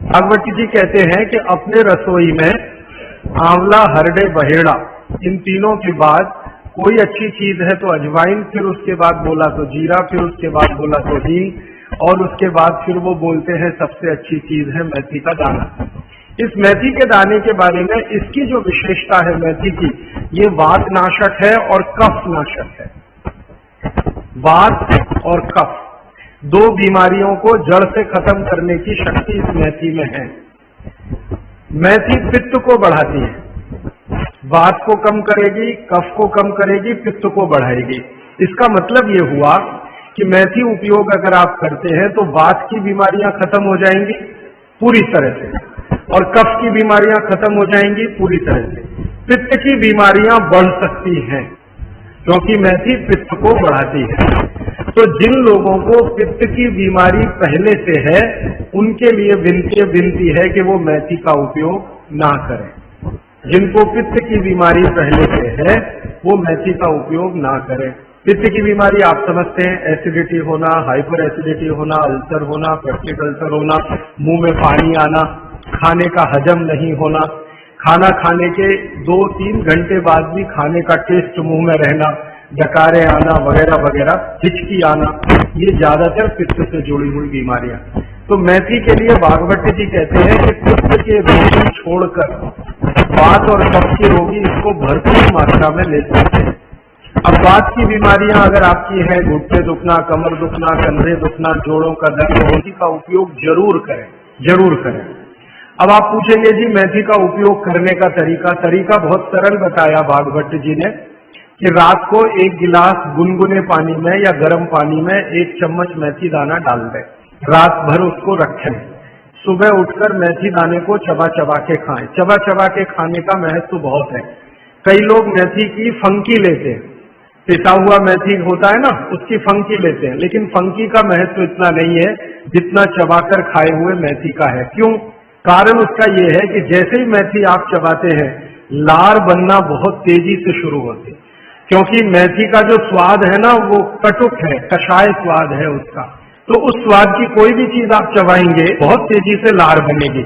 भागवती जी कहते हैं कि अपने रसोई में आंवला, हरड़े, बहेड़ा, इन तीनों के बाद कोई अच्छी चीज है तो अजवाइन, फिर उसके बाद बोला तो जीरा, फिर उसके बाद बोला तो हींग, और उसके बाद फिर वो बोलते हैं सबसे अच्छी चीज है मेथी का दाना। इस मेथी के दाने के बारे में इसकी जो विशेषता है मेथी की, ये वात नाशक है और कफ नाशक है। वात और कफ दो बीमारियों को जड़ से खत्म करने की शक्ति इस मेथी में है। मेथी पित्त को बढ़ाती है, वात को कम करेगी, कफ को कम करेगी, पित्त को बढ़ाएगी। इसका मतलब ये हुआ कि मेथी उपयोग अगर आप करते हैं तो वात की बीमारियां खत्म हो जाएंगी पूरी तरह से, और कफ की बीमारियां खत्म हो जाएंगी पूरी तरह से। पित्त की बीमारियां बढ़ सकती हैं क्योंकि मेथी पित्त को बढ़ाती है। तो जिन लोगों को पित्त की बीमारी पहले से है, उनके लिए विनती है कि वो मेथी का उपयोग ना करें। जिनको पित्त की बीमारी पहले से है, वो मेथी का उपयोग ना करें। पित्त की बीमारी आप समझते हैं, एसिडिटी होना, हाइपर एसिडिटी होना, अल्सर होना, पेप्टिक अल्सर होना, मुंह में पानी आना, खाने का हजम नहीं होना, खाना खाने के 2-3 घंटे बाद भी खाने का टेस्ट मुंह में रहना, डकारे आना वगैरह वगैरह, हिचकी आना, ये ज्यादातर पित्त से जुड़ी हुई बीमारियां। तो मेथी के लिए भागवती जी कहते हैं कि पित्त के रोगी छोड़कर वात और कफ के रोगी इसको भरपूर मात्रा में ले सकते हैं। अब वात की बीमारियां अगर आपकी है, घुटने दुखना, कमर दुखना, कंधे दुखना, जोड़ों का दर्द, मेथी का उपयोग जरूर करें, जरूर करें। अब आप पूछेंगे जी मेथी का उपयोग करने का तरीका बहुत सरल बताया भागवत जी ने कि रात को 1 गिलास गुनगुने पानी में या गर्म पानी में 1 चम्मच मेथी दाना डाल दें, रात भर उसको रखें, सुबह उठकर मेथी दाने को चबा चबा के खाएं। चबा चबा के खाने का महत्व बहुत है। कई लोग मेथी की फंकी लेते हैं, पिसा हुआ मेथी होता है ना, उसकी फंकी लेते हैं, लेकिन फंकी का महत्व इतना नहीं है जितना चबाकर खाए हुए मेथी का है। क्यों? कारण उसका ये है कि जैसे ही मेथी आप चबाते हैं, लार बनना बहुत तेजी से शुरू होती है, क्योंकि मेथी का जो स्वाद है ना, वो कटुक है, कषाय स्वाद है उसका। तो उस स्वाद की कोई भी चीज आप चबाएंगे, बहुत तेजी से लार बनेगी,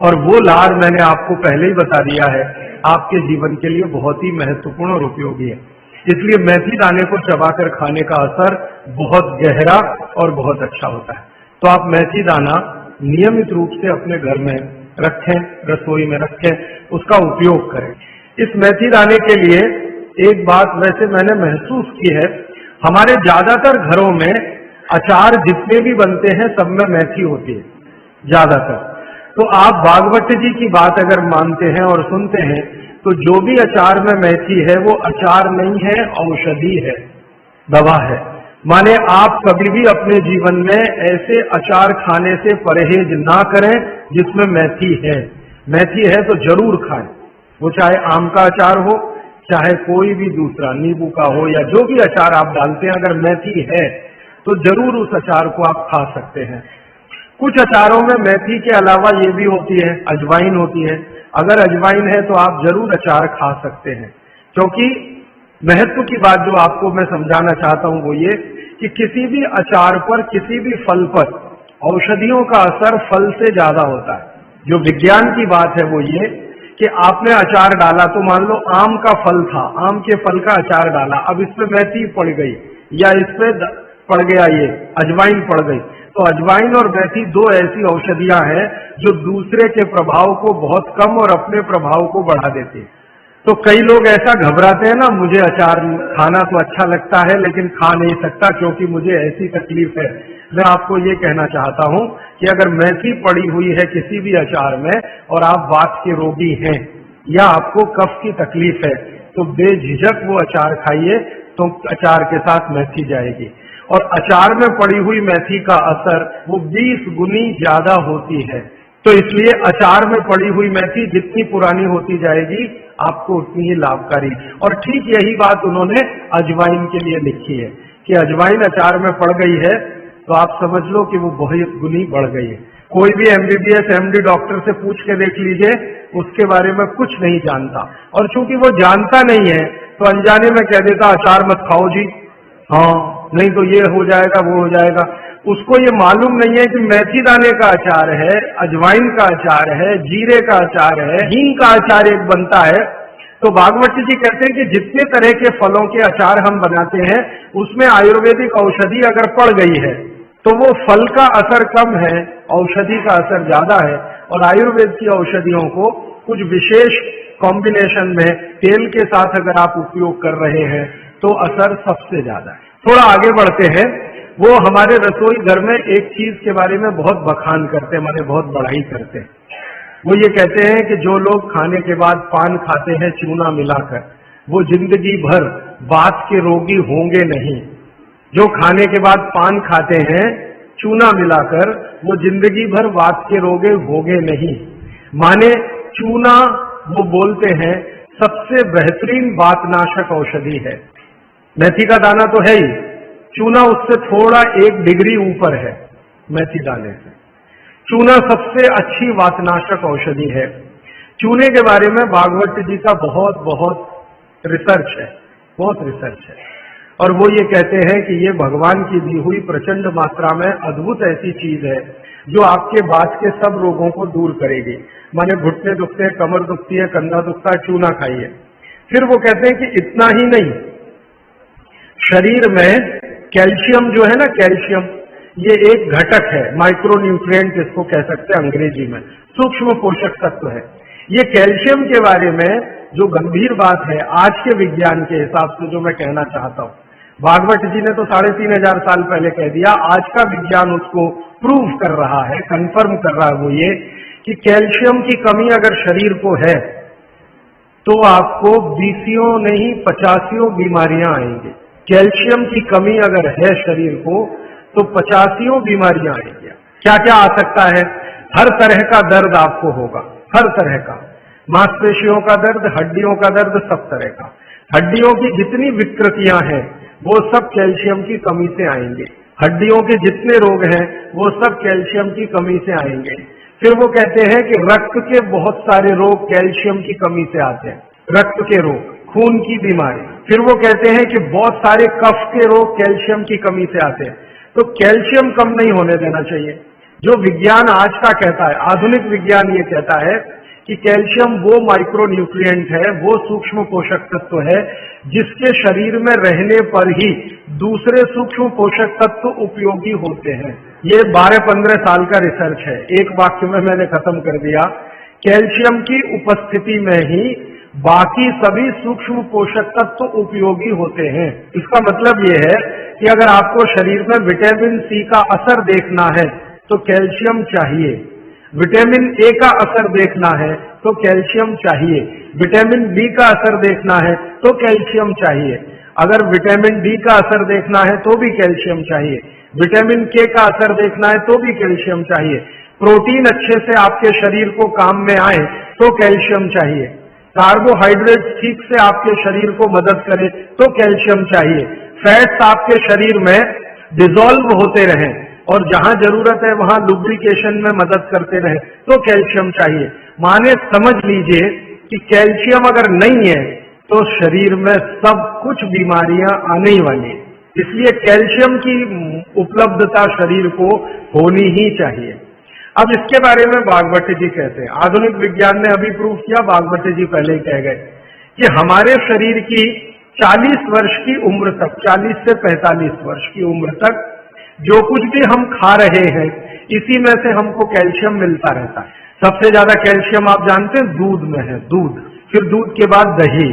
और वो लार मैंने आपको पहले ही बता दिया है, आपके जीवन के लिए बहुत ही महत्वपूर्ण और उपयोगी है। इसलिए मेथी दाने को चबाकर खाने का असर बहुत गहरा और बहुत अच्छा होता है। तो आप मेथी दाना नियमित रूप से अपने घर में रखें, रसोई में रखें, उसका उपयोग करें। इस मेथी दाने के लिए एक बात वैसे मैंने महसूस की है, हमारे ज्यादातर घरों में अचार जितने भी बनते हैं सब में मेथी होती है ज्यादातर। तो आप भागवत जी की बात अगर मानते हैं और सुनते हैं, तो जो भी अचार में मेथी है वो अचार नहीं है, औषधि है, दवा है। माने आप कभी भी अपने जीवन में ऐसे अचार खाने से परहेज ना करें जिसमें मेथी है। मेथी है तो जरूर खाएं, वो चाहे आम का अचार हो, चाहे कोई भी दूसरा नींबू का हो, या जो भी अचार आप डालते हैं, अगर मेथी है तो जरूर उस अचार को आप खा सकते हैं। कुछ अचारों में मेथी के अलावा ये भी होती है, अजवाइन होती है। अगर अजवाइन है तो आप जरूर अचार खा सकते हैं, क्योंकि महत्व की बात जो आपको मैं समझाना चाहता हूं वो ये कि किसी भी अचार पर, किसी भी फल पर औषधियों का असर फल से ज्यादा होता है। जो विज्ञान की बात है वो ये कि आपने अचार डाला, तो मान लो आम का फल था, आम के फल का अचार डाला, अब इसमें मेथी पड़ गई या इसमें पड़ गया ये अजवाइन पड़ गई, तो अजवाइन और मेथी 2 ऐसी औषधियां हैं जो दूसरे के प्रभाव को बहुत कम और अपने प्रभाव को बढ़ा देती है। तो कई लोग ऐसा घबराते हैं ना, मुझे अचार खाना तो अच्छा लगता है लेकिन खा नहीं सकता क्योंकि मुझे ऐसी तकलीफ है। मैं आपको ये कहना चाहता हूं कि अगर मेथी पड़ी हुई है किसी भी अचार में और आप वात के रोगी हैं या आपको कफ की तकलीफ है, तो बेझिझक वो अचार खाइए, तो अचार के साथ मेथी जाएगी। और अचार में पड़ी हुई मेथी का असर वो 20 गुनी ज्यादा होती है। तो इसलिए अचार में पड़ी हुई मेथी जितनी पुरानी होती जाएगी आपको उतनी ही लाभकारी। और ठीक यही बात उन्होंने अजवाइन के लिए लिखी है कि अजवाइन अचार में पड़ गई है तो आप समझ लो कि वो बहुत गुनी बढ़ गई है। कोई भी MBBS MD डॉक्टर से पूछ के देख लीजिए, उसके बारे में कुछ नहीं जानता, और चूंकि वो जानता नहीं है तो अनजाने में कह देता अचार मत खाओ जी, हाँ नहीं तो ये हो जाएगा वो हो जाएगा। उसको ये मालूम नहीं है कि मेथी दाने का अचार है, अजवाइन का अचार है, जीरे का अचार है, हींग का अचार एक बनता है। तो भागवत जी कहते हैं कि जितने तरह के फलों के अचार हम बनाते हैं उसमें आयुर्वेदिक औषधि अगर पड़ गई है तो वो फल का असर कम है, औषधि का असर ज्यादा है। और आयुर्वेद की औषधियों को कुछ विशेष कॉम्बिनेशन में तेल के साथ अगर आप उपयोग कर रहे हैं तो असर सबसे ज्यादा है। थोड़ा आगे बढ़ते हैं। वो हमारे रसोई घर में एक चीज के बारे में बहुत बखान करते हैं, माने बहुत बढ़ाई करते हैं। वो ये कहते हैं कि जो लोग खाने के बाद पान खाते हैं चूना मिलाकर, वो जिंदगी भर वात के रोगी होंगे नहीं। जो खाने के बाद पान खाते हैं चूना मिलाकर, वो जिंदगी भर वात के रोगी होंगे नहीं। माने चूना, वो बोलते हैं, सबसे बेहतरीन वातनाशक औषधि है। मेथी का दाना तो है ही, चूना उससे थोड़ा 1 डिग्री ऊपर है। मेथी दाने से चूना सबसे अच्छी वातनाशक औषधि है। चूने के बारे में भागवत जी का बहुत बहुत रिसर्च है, बहुत रिसर्च है। और वो ये कहते हैं कि ये भगवान की दी हुई प्रचंड मात्रा में अद्भुत ऐसी चीज है जो आपके बात के सब रोगों को दूर करेगी। माने घुटने दुखते हैं, कमर दुखती है, कंधा दुखता है, चूना खाइए। फिर वो कहते हैं कि इतना ही नहीं, शरीर में कैल्शियम जो है ना, कैल्शियम ये एक घटक है, माइक्रो न्यूट्रिएंट इसको कह सकते हैं अंग्रेजी में, सूक्ष्म पोषक तत्व है। ये कैल्शियम के बारे में जो गंभीर बात है आज के विज्ञान के हिसाब से जो मैं कहना चाहता हूं, भागवत जी ने तो 3500 साल पहले कह दिया, आज का विज्ञान उसको प्रूव कर रहा है, कंफर्म कर रहा है। वो ये कि कैल्शियम की कमी अगर शरीर को है तो आपको 20 नहीं 50 बीमारियां आएंगी। कैल्शियम की कमी अगर है शरीर को तो 50 बीमारियां आएंगी। क्या क्या आ सकता है? हर तरह का दर्द आपको होगा, हर तरह का, मांसपेशियों का दर्द, हड्डियों का दर्द, सब तरह का। हड्डियों की जितनी विकृतियां हैं वो सब कैल्शियम की कमी से आएंगे। हड्डियों के जितने रोग हैं वो सब कैल्शियम की कमी से आएंगे। फिर वो कहते हैं कि रक्त के बहुत सारे रोग कैल्शियम की कमी से आते हैं, रक्त के रोग, खून की बीमारी। फिर वो कहते हैं कि बहुत सारे कफ के रोग कैल्शियम की कमी से आते हैं। तो कैल्शियम कम नहीं होने देना चाहिए। जो विज्ञान आज का कहता है, आधुनिक विज्ञान ये कहता है कि कैल्शियम वो माइक्रो न्यूट्रिएंट है, वो सूक्ष्म पोषक तत्व है जिसके शरीर में रहने पर ही दूसरे सूक्ष्म पोषक तत्व उपयोगी होते हैं। ये 12-15 साल का रिसर्च है, एक वाक्य में मैंने खत्म कर दिया। कैल्शियम की उपस्थिति में ही बाकी सभी सूक्ष्म पोषक तत्व उपयोगी होते हैं। इसका मतलब ये है कि अगर आपको शरीर में विटामिन सी का असर देखना है तो कैल्शियम चाहिए, विटामिन ए का असर देखना है तो कैल्शियम चाहिए, विटामिन बी का असर देखना है तो कैल्शियम चाहिए, अगर विटामिन डी का असर देखना है तो भी कैल्शियम चाहिए, विटामिन के का असर देखना है तो भी कैल्शियम चाहिए, प्रोटीन अच्छे से आपके शरीर को काम में आए तो कैल्शियम चाहिए, कार्बोहाइड्रेट ठीक से आपके शरीर को मदद करे तो कैल्शियम चाहिए, फैट्स आपके शरीर में डिसॉल्व होते रहें और जहां जरूरत है वहां लुब्रिकेशन में मदद करते रहे तो कैल्शियम चाहिए। माने समझ लीजिए कि कैल्शियम अगर नहीं है तो शरीर में सब कुछ बीमारियां आने ही वाली है। इसलिए कैल्शियम की उपलब्धता शरीर को होनी ही चाहिए। अब इसके बारे में भागवत जी कहते हैं, आधुनिक विज्ञान ने अभी प्रूव किया, भागवत जी पहले ही कह गए कि हमारे शरीर की 40 वर्ष की उम्र तक, 40 से 45 वर्ष की उम्र तक जो कुछ भी हम खा रहे हैं इसी में से हमको कैल्शियम मिलता रहता है। सबसे ज्यादा कैल्शियम आप जानते हैं दूध में है, दूध, फिर दूध के बाद दही,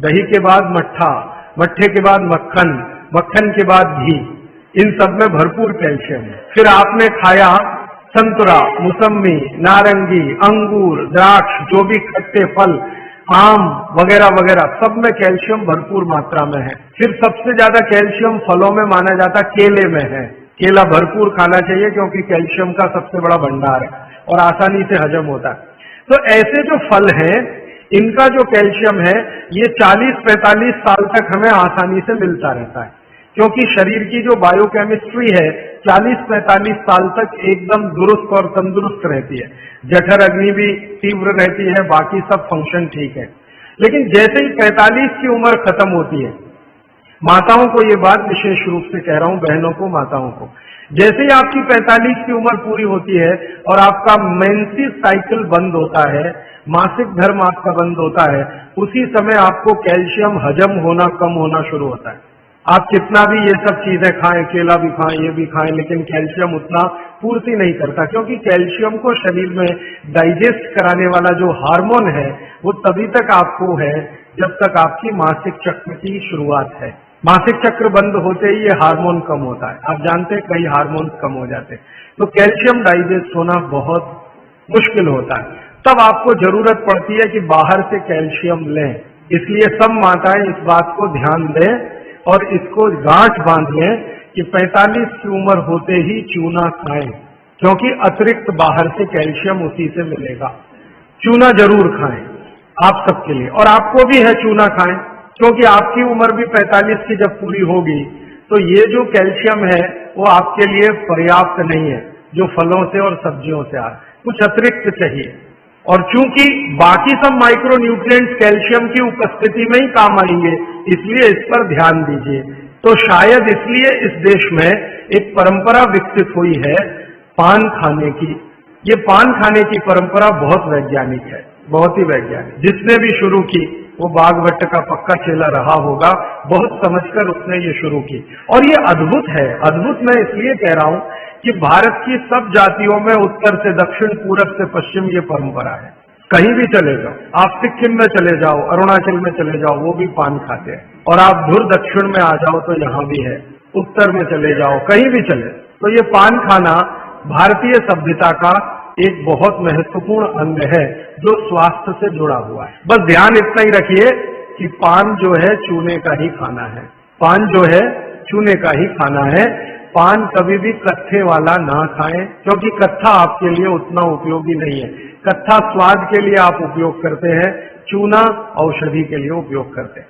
दही के बाद मट्ठा, मट्ठे के बाद मक्खन, मक्खन के बाद घी, इन सब में भरपूर कैल्शियम है। फिर आपने खाया संतरा, मौसम्मी, नारंगी, अंगूर, द्राक्ष, जो भी खट्टे फल, आम वगैरह वगैरह, सब में कैल्शियम भरपूर मात्रा में है। फिर सबसे ज्यादा कैल्शियम फलों में माना जाता केले में है। केला भरपूर खाना चाहिए क्योंकि कैल्शियम का सबसे बड़ा भंडार है और आसानी से हजम होता है। तो ऐसे जो फल हैं इनका जो कैल्शियम है ये 40-45 साल तक हमें आसानी से मिलता रहता है, क्योंकि शरीर की जो बायोकेमिस्ट्री है 40-45 साल तक एकदम दुरुस्त और तंदुरुस्त रहती है। जठर अग्नि भी तीव्र रहती है, बाकी सब फंक्शन ठीक है। लेकिन जैसे ही 45 की उम्र खत्म होती है, माताओं को ये बात विशेष रूप से कह रहा हूं, बहनों को, माताओं को, जैसे ही आपकी 45 की उम्र पूरी होती है और आपका मेंसेस साइकिल बंद होता है, मासिक धर्म आपका बंद होता है, उसी समय आपको कैल्शियम हजम होना कम होना शुरू होता है। आप कितना भी ये सब चीजें खाएं, केला भी खाएं, ये भी खाएं, लेकिन कैल्शियम उतना पूर्ति नहीं करता, क्योंकि कैल्शियम को शरीर में डाइजेस्ट कराने वाला जो हार्मोन है वो तभी तक आपको है जब तक आपकी मासिक चक्र की शुरुआत है। मासिक चक्र बंद होते ही ये हार्मोन कम होता है। आप जानते हैं कई हार्मोन कम हो जाते हैं, तो कैल्शियम डाइजेस्ट होना बहुत मुश्किल होता है। तब आपको जरूरत पड़ती है कि बाहर से कैल्शियम लें। इसलिए सब माताएं इस बात को ध्यान दें और इसको गांठ बांध लें कि 45 की उम्र होते ही चूना खाएं, क्योंकि अतिरिक्त बाहर से कैल्शियम उसी से मिलेगा। चूना जरूर खाएं आप सबके लिए, और आपको भी है चूना खाएं, क्योंकि आपकी उम्र भी 45 की जब पूरी होगी तो ये जो कैल्शियम है वो आपके लिए पर्याप्त नहीं है जो फलों से और सब्जियों से आ रहा है, कुछ अतिरिक्त चाहिए। और चूंकि बाकी सब माइक्रो न्यूट्रिएंट्स कैल्शियम की उपस्थिति में ही काम आएंगे, इसलिए इस पर ध्यान दीजिए। तो शायद इसलिए इस देश में एक परंपरा विकसित हुई है पान खाने की। ये पान खाने की परंपरा बहुत वैज्ञानिक है, बहुत ही वैज्ञानिक। जिसने भी शुरू की वो बागवट का पक्का चेला रहा होगा, बहुत समझकर उसने ये शुरू की। और ये अद्भुत है। अद्भुत मैं इसलिए कह रहा हूं कि भारत की सब जातियों में उत्तर से दक्षिण, पूरब से पश्चिम ये परंपरा है। कहीं भी चले जाओ, आप सिक्किम में चले जाओ, अरुणाचल में चले जाओ, वो भी पान खाते हैं। और आप धुर दक्षिण में आ जाओ तो यहाँ भी है, उत्तर में चले जाओ, कहीं भी चले, तो ये पान खाना भारतीय सभ्यता का एक बहुत महत्वपूर्ण अंग है जो स्वास्थ्य से जुड़ा हुआ है। बस ध्यान इतना ही रखिए कि पान जो है चूने का ही खाना है। पान जो है चूने का ही खाना है। पान कभी भी कत्थे वाला ना खाएं, क्योंकि कत्था आपके लिए उतना उपयोगी नहीं है। कत्था स्वाद के लिए आप उपयोग करते हैं, चूना औषधि के लिए उपयोग करते हैं।